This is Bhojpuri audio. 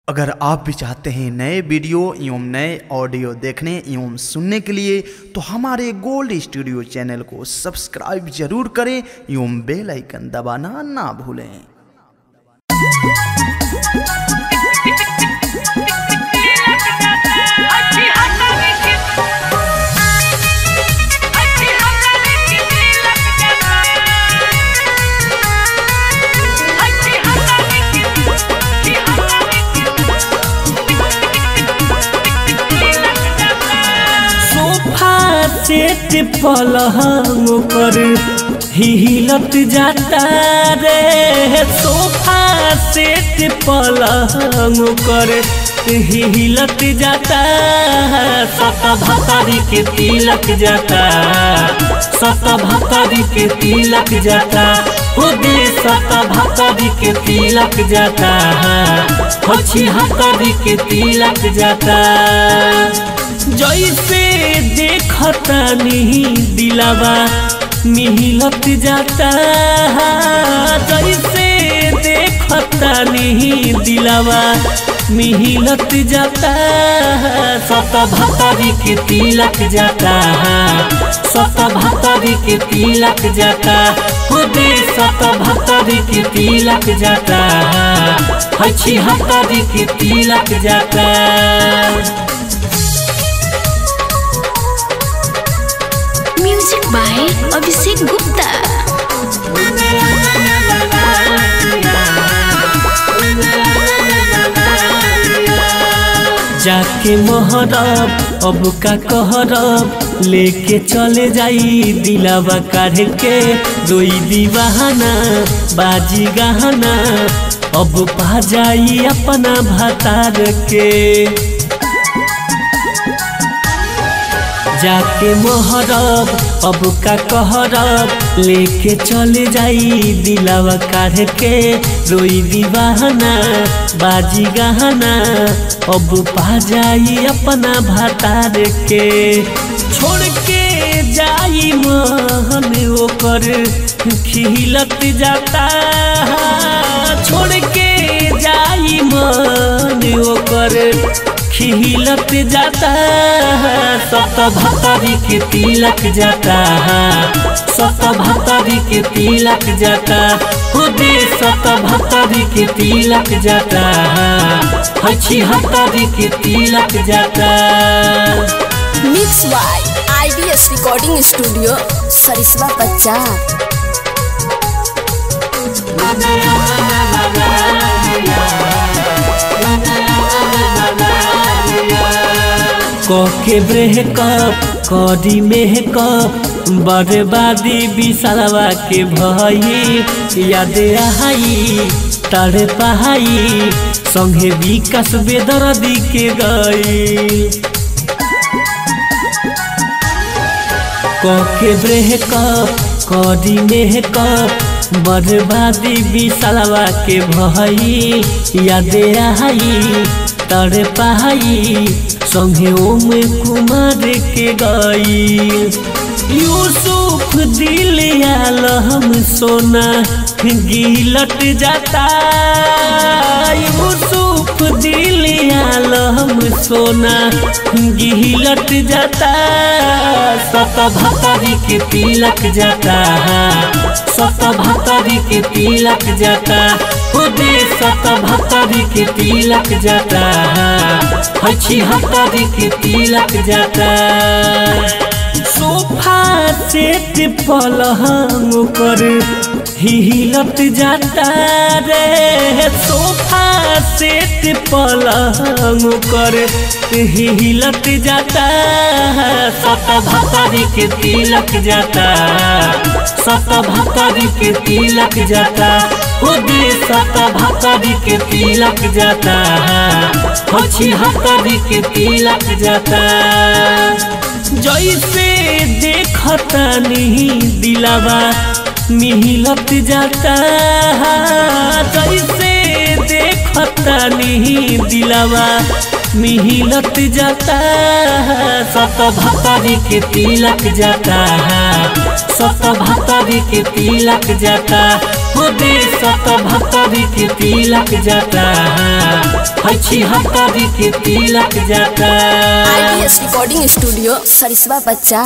अगर आप भी चाहते हैं नए वीडियो एवं नए ऑडियो देखने एवं सुनने के लिए तो हमारे गोल्ड स्टूडियो चैनल को सब्सक्राइब जरूर करें एवं बेल आइकन दबाना ना भूलें। सेट पलंग पर हिलत जाता रे, सोफा सेट पलंग पर हिलत जाता, सत भतारी के तिलक जाता, सत भतारी के तिलक जाता, खुदे सत भतारी के तिलक जाता, अच्छी हतारी के तिलक जाता। जैसे देखता नहीं दिलावा मिहिलत जाता, जैसे देखता नहीं दिलावा मिहिलत जाता, सत भतारी के तिलक जाता, सत भतारी के तिलक जाता, खुदे सत भतारी के तिलक जाता, अच्छी हतारी के तिलक जाता। Music by Abhishek Gupta. जाके मोहरब अब का कहरब, लेके चले जाई दिलावा काढ़ के, रोई दीवाना बाजी गहना, अब पा जाई अपना भतार के। जाके मोहरब अब का कहरब, लेके चले जाई दिलावा काढ़ के, रोई दीवाना बाजी गहना, अब पा जाई अपना भतार के। छोड़ के जाई मन ओकर खिलत जाता, छोड़ के जाई मन ओकर खिलत जाता, सत भतारी के तिलक जाता, सत भतारी के तिलक जाता, खुदे सत भतारी के तिलक जाता, अच्छी हतारी के तिलक जाता। Mix by IDS recording studio Sariswa Bazar. कोके ब्रेकअप करी मेकअप, बर्बादी विशालवा के भई, याद आई तारे पहाई, संगे विकास बेदर्दी के गई। कोके ब्रेकअप करी मेकअप, बर्बादी विशालवा के भई, याद आई तारे पहाई, संगे ओम कुमार के गई। यूसुफ दिल आलम सोना गिलट जाता, यूसुफ दिल आलम सोना गिलट जाता, सत भतारी के तिलक जाता, सत भतारी के तिलक जाता, खुदे सत भतारी के तिलक जाता, अच्छी हतारी के तिलक जाता। सोफा सेट पलंग पर हिलत जाता रे, सोफा सेट पलंग पर हिलत जाता, सत भतारी के तिलक जाता, सत भतारी के तिलक जाता, खुदे सत भतारी के तिलक जाता, अच्छी हतारी के तिलक जाता। जैसे देखता नहीं दिलावा मिहिलत जाता, जैसे देखता नहीं दिलावा मिहिलत जाता, सत भतरी के तिलक जाता, सत भतरी के तिलक जाता, हो दे सत भतरी के तिलक जाता, अच्छी हतरी के तिलक जाता। IDS रिकॉर्डिंग स्टूडियो सरिसवा बच्चा।